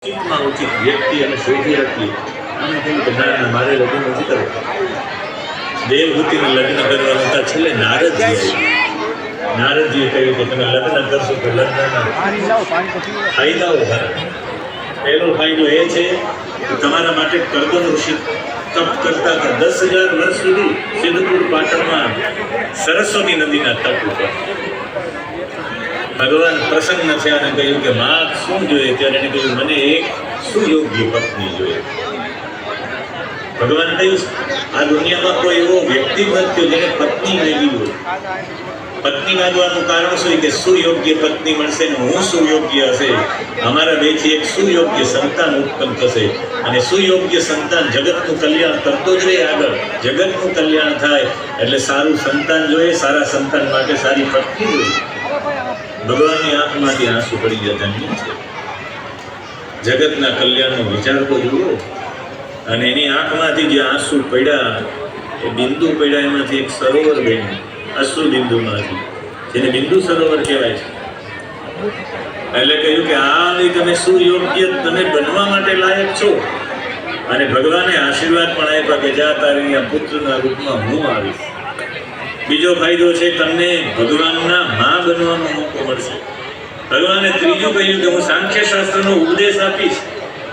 ઉચિતમાં ઉચિત વ્યક્તિ અને શોધી હતી. આમ કહ્યું કે ના મારે લગ્ન નથી કરવું. દેવહૂતિને લગ્ન કરવાનું હતા. છેલ્લે નારદજી આવ્યા. નારદજીએ કહ્યું કે તમે લગ્ન કરશો તો લગ્નના ફાયદાઓ ખરા. પહેલો ફાયદો એ છે કે તમારા માટે કરદમ ઋષિ તપ કરતા હતા 10,000 વર્ષ સુધી સિદ્ધપુર પાટણમાં સરસ્વતી નદીના તટ ઉપર. ભગવાન પ્રસન્ન થયા અને કહ્યું કે માં શું જોઈએ? ત્યારે એને કહ્યું મને એક સુયોગ્ય પત્ની જોઈએ. ભગવાન કહ્યું આ દુનિયામાં કોઈ એવો વ્યક્તિ નથી જેને પત્ની મેળવી હોય. પત્ની માંગવાનું કારણ શું કે સુયોગ્ય પત્ની મળશે ને હું સુયોગ્ય હશે, અમારા બેથી એક સુયોગ્ય સંતાન ઉત્પન્ન થશે અને સુયોગ્ય સંતાન જગતનું કલ્યાણ કરતો જ રહે. આગળ જગતનું કલ્યાણ થાય એટલે સારું સંતાન જોઈએ, સારા સંતાન માટે સારી પત્ની જોઈએ. ભગવાનની આંખમાંથી આંસુ પડી જતા નહીં છે. જગતના કલ્યાણનો વિચાર તો જુઓ. અને એની આંખમાંથી જે આંસુ પડ્યા એ બિંદુ પડ્યા એમાંથી એક સરોવર બન્યું. અશ્રુ બિંદુમાંથી, જેને બિંદુ સરોવર કહેવાય છે. એટલે કહ્યું કે આ તમે સુયોગ્ય તમે બનવા માટે લાયક છો. અને ભગવાને આશીર્વાદ પણ આપ્યા કે જા તારી પુત્રના રૂપમાં હું આવીશ. બીજો ફાયદો છે તમને ભગવાનના માં બનવાનો મોકો મળશે. ભગવાને ત્રીજું કહ્યું કે હું સાંખ્ય શાસ્ત્રનો ઉપદેશ આપીશ.